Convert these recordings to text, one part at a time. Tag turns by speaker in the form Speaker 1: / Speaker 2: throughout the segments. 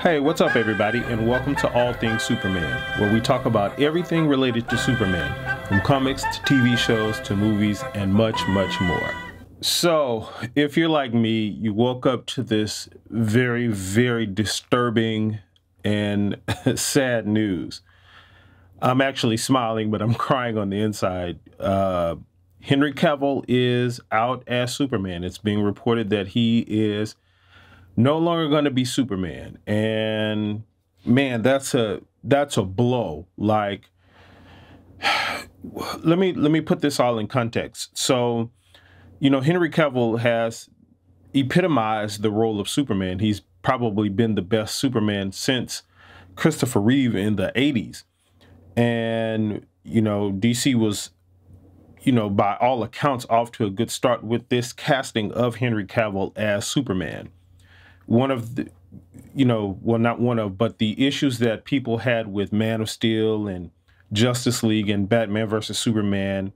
Speaker 1: Hey, what's up everybody, and welcome to All Things Superman, where we talk about everything related to Superman, from comics to TV shows to movies and much, much more. So, if you're like me, you woke up to this very, very disturbing and sad news. I'm actually smiling, but I'm crying on the inside. Henry Cavil is out as Superman. It's being reported that he is no longer going to be Superman. And man, that's a blow. Like, let me put this all in context. So, you know, Henry Cavil has epitomized the role of Superman. He's probably been the best Superman since Christopher Reeve in the 80s. And, you know, DC was, you know, by all accounts off to a good start with this casting of Henry Cavil as Superman. One of the, you know, well, not one of, but the issues that people had with Man of Steel and Justice League and Batman versus Superman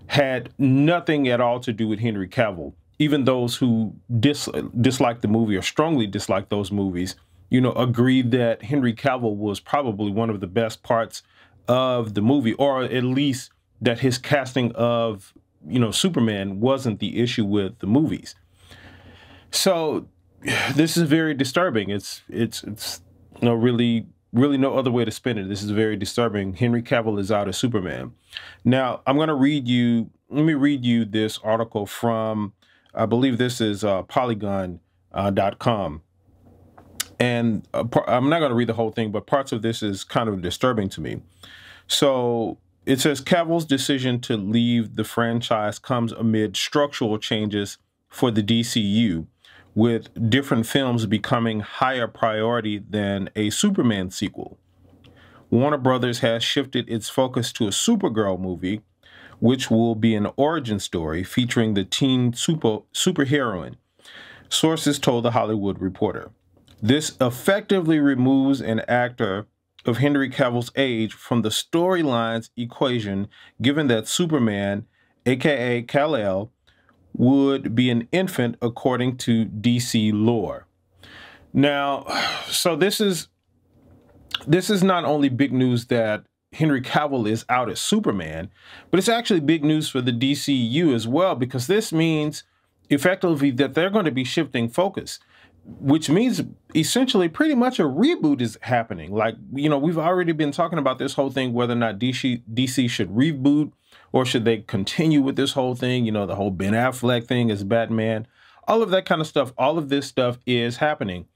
Speaker 1: had nothing at all to do with Henry Cavill. Even those who dislike the movie or strongly dislike those movies, you know, agreed that Henry Cavill was probably one of the best parts of the movie, or at least that his casting of, you know, Superman wasn't the issue with the movies. So this is very disturbing. It's no really no other way to spin it. This is very disturbing. Henry Cavill is out as Superman. Now, I'm going to let me read you this article from, I believe this is Polygon.com. And I'm not going to read the whole thing, but parts of this is kind of disturbing to me. So it says Cavill's decision to leave the franchise comes amid structural changes for the DCU, with different films becoming higher priority than a Superman sequel. Warner Brothers has shifted its focus to a Supergirl movie, which will be an origin story featuring the teen superheroine, sources told The Hollywood Reporter. This effectively removes an actor of Henry Cavill's age from the storyline's equation, given that Superman, aka Kal-El, would be an infant according to DC lore. Now, so this is not only big news that Henry Cavill is out as Superman, but it's actually big news for the DCU as well, because this means effectively that they're going to be shifting focus, which means essentially pretty much a reboot is happening. Like, you know, we've already been talking about this whole thing, whether or not DC should reboot or should they continue with this whole thing, you know, the whole Ben Affleck thing as Batman, all of that kind of stuff. All of this stuff is happening.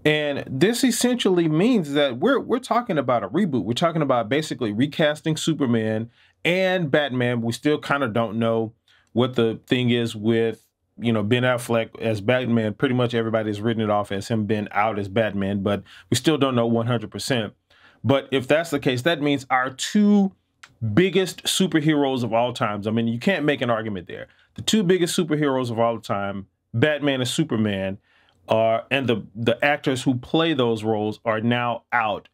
Speaker 1: And this essentially means that we're talking about a reboot. We're talking about basically recasting Superman and Batman. We still kind of don't know what the thing is with, you know, Ben Affleck as Batman. Pretty much everybody's written it off as him being out as Batman, but we still don't know 100%. But if that's the case, that means our two biggest superheroes of all times, I mean, you can't make an argument there. The two biggest superheroes of all time, Batman and Superman, and the actors who play those roles are now out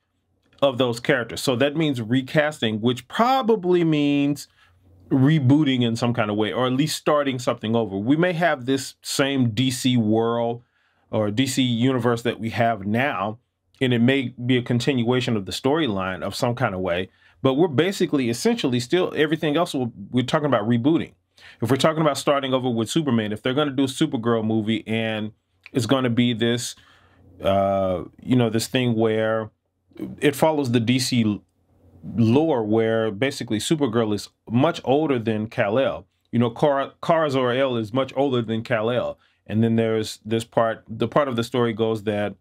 Speaker 1: of those characters. So that means recasting, which probably means rebooting in some kind of way, or at least starting something over. We may have this same DC world or DC universe that we have now, and it may be a continuation of the storyline of some kind of way, but we're basically essentially still everything else we're talking about rebooting. If we're talking about starting over with Superman, if they're going to do a Supergirl movie and it's going to be this, you know, this thing where it follows the DC lore where basically Supergirl is much older than Kal-El. You know, Kara Zor-El is much older than Kal-El. And then there's this part, the part of the story goes that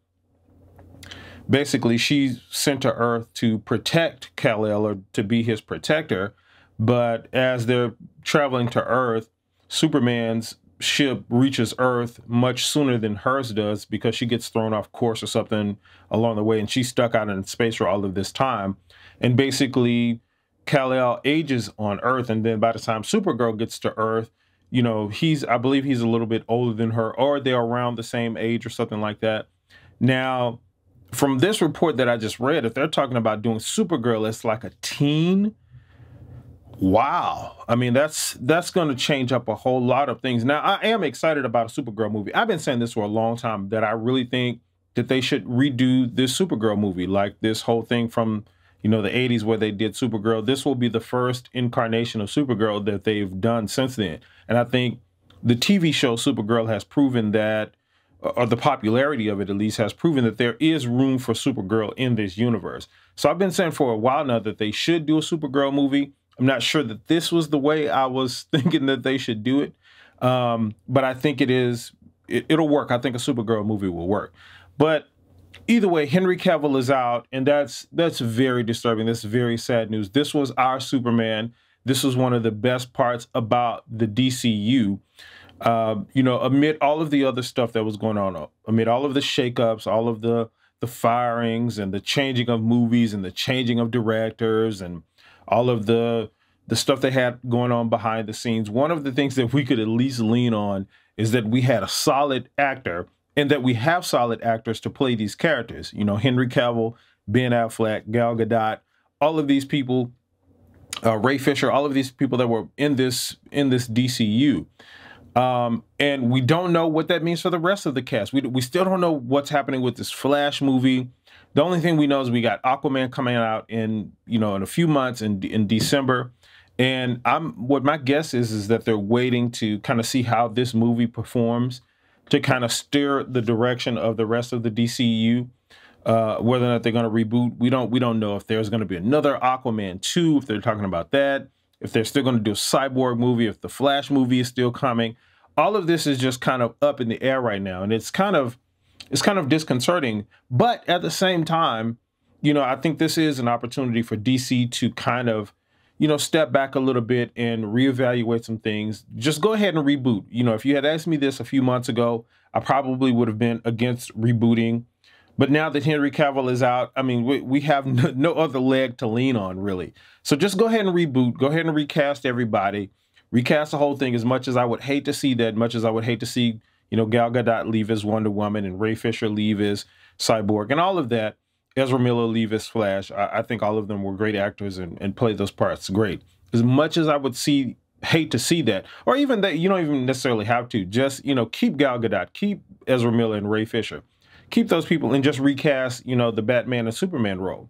Speaker 1: basically she's sent to Earth to protect Kal-El, or to be his protector. But as they're traveling to Earth, Superman's ship reaches Earth much sooner than hers does, because she gets thrown off course or something along the way, and she's stuck out in space for all of this time. And basically Kal-El ages on Earth, and then by the time Supergirl gets to Earth, you know, I believe he's a little bit older than her, or they're around the same age or something like that. Now, from this report that I just read, if they're talking about doing Supergirl as like a teen, wow. I mean, that's going to change up a whole lot of things. Now, I am excited about a Supergirl movie. I've been saying this for a long time, that I really think that they should redo this Supergirl movie, like this whole thing from, you know, the 80s where they did Supergirl. This will be the first incarnation of Supergirl that they've done since then. And I think the TV show Supergirl has proven that, or the popularity of it at least has proven that there is room for Supergirl in this universe. So I've been saying for a while now that they should do a Supergirl movie. I'm not sure that this was the way I was thinking that they should do it. But I think it'll work. I think a Supergirl movie will work. But either way, Henry Cavill is out, and that's very disturbing. That's very sad news. This was our Superman. This was one of the best parts about the DCU. You know, amid all of the other stuff that was going on, amid all of the shakeups, all of the firings and the changing of movies and the changing of directors and all of the stuff they had going on behind the scenes, one of the things that we could at least lean on is that we had a solid actor and that we have solid actors to play these characters. You know, Henry Cavill, Ben Affleck, Gal Gadot, all of these people, Ray Fisher, all of these people that were in this DCU. And we don't know what that means for the rest of the cast. We still don't know what's happening with this Flash movie. The only thing we know is we got Aquaman coming out in a few months in December. And what my guess is that they're waiting to kind of see how this movie performs to kind of steer the direction of the rest of the DCU. Whether or not they're going to reboot, we don't know if there's going to be another Aquaman 2, if they're talking about that, if they're still going to do a Cyborg movie, if the Flash movie is still coming. All of this is just kind of up in the air right now, and it's kind of disconcerting. But at the same time, you know, I think this is an opportunity for DC to kind of, you know, step back a little bit and reevaluate some things. Just go ahead and reboot. You know, if you had asked me this a few months ago, I probably would have been against rebooting. But now that Henry Cavill is out, I mean, we have no other leg to lean on, really. So just go ahead and reboot. Go ahead and recast everybody. Recast the whole thing. As much as I would hate to see that, much as I would hate to see, you know, Gal Gadot leave as Wonder Woman and Ray Fisher leave as Cyborg and all of that, Ezra Miller leave as Flash. I think all of them were great actors and played those parts great. As much as I would hate to see that, or even that, you don't even necessarily have to. Just, you know, keep Gal Gadot, keep Ezra Miller and Ray Fisher. Keep those people and just recast, you know, the Batman and Superman role.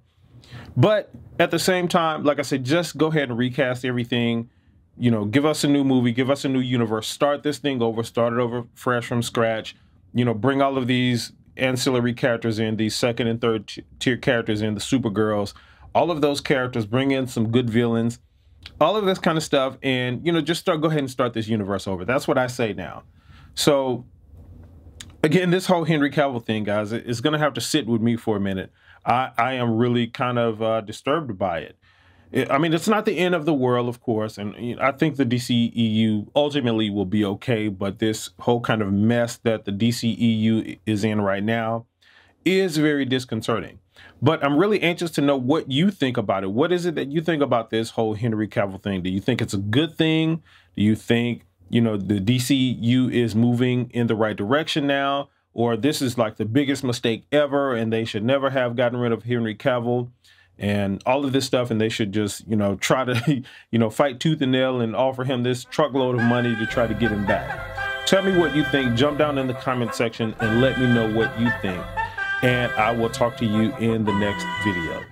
Speaker 1: But at the same time, like I said, just go ahead and recast everything. You know, give us a new movie, give us a new universe, start this thing over, start it over fresh from scratch. You know, bring all of these ancillary characters in, these second and third tier characters in, the Supergirls, all of those characters, bring in some good villains, all of this kind of stuff. And, you know, just go ahead and start this universe over. That's what I say now. So, again, this whole Henry Cavill thing, guys, is going to have to sit with me for a minute. I am really kind of disturbed by it. I mean, it's not the end of the world, of course, and you know, I think the DCEU ultimately will be okay, but this whole kind of mess that the DCEU is in right now is very disconcerting. But I'm really anxious to know what you think about it. What is it that you think about this whole Henry Cavill thing? Do you think it's a good thing? Do you think, you know, the DCU is moving in the right direction now, or this is like the biggest mistake ever and they should never have gotten rid of Henry Cavill and all of this stuff, and they should just, you know, try to, you know, fight tooth and nail and offer him this truckload of money to try to get him back? Tell me what you think. Jump down in the comment section and let me know what you think. And I will talk to you in the next video.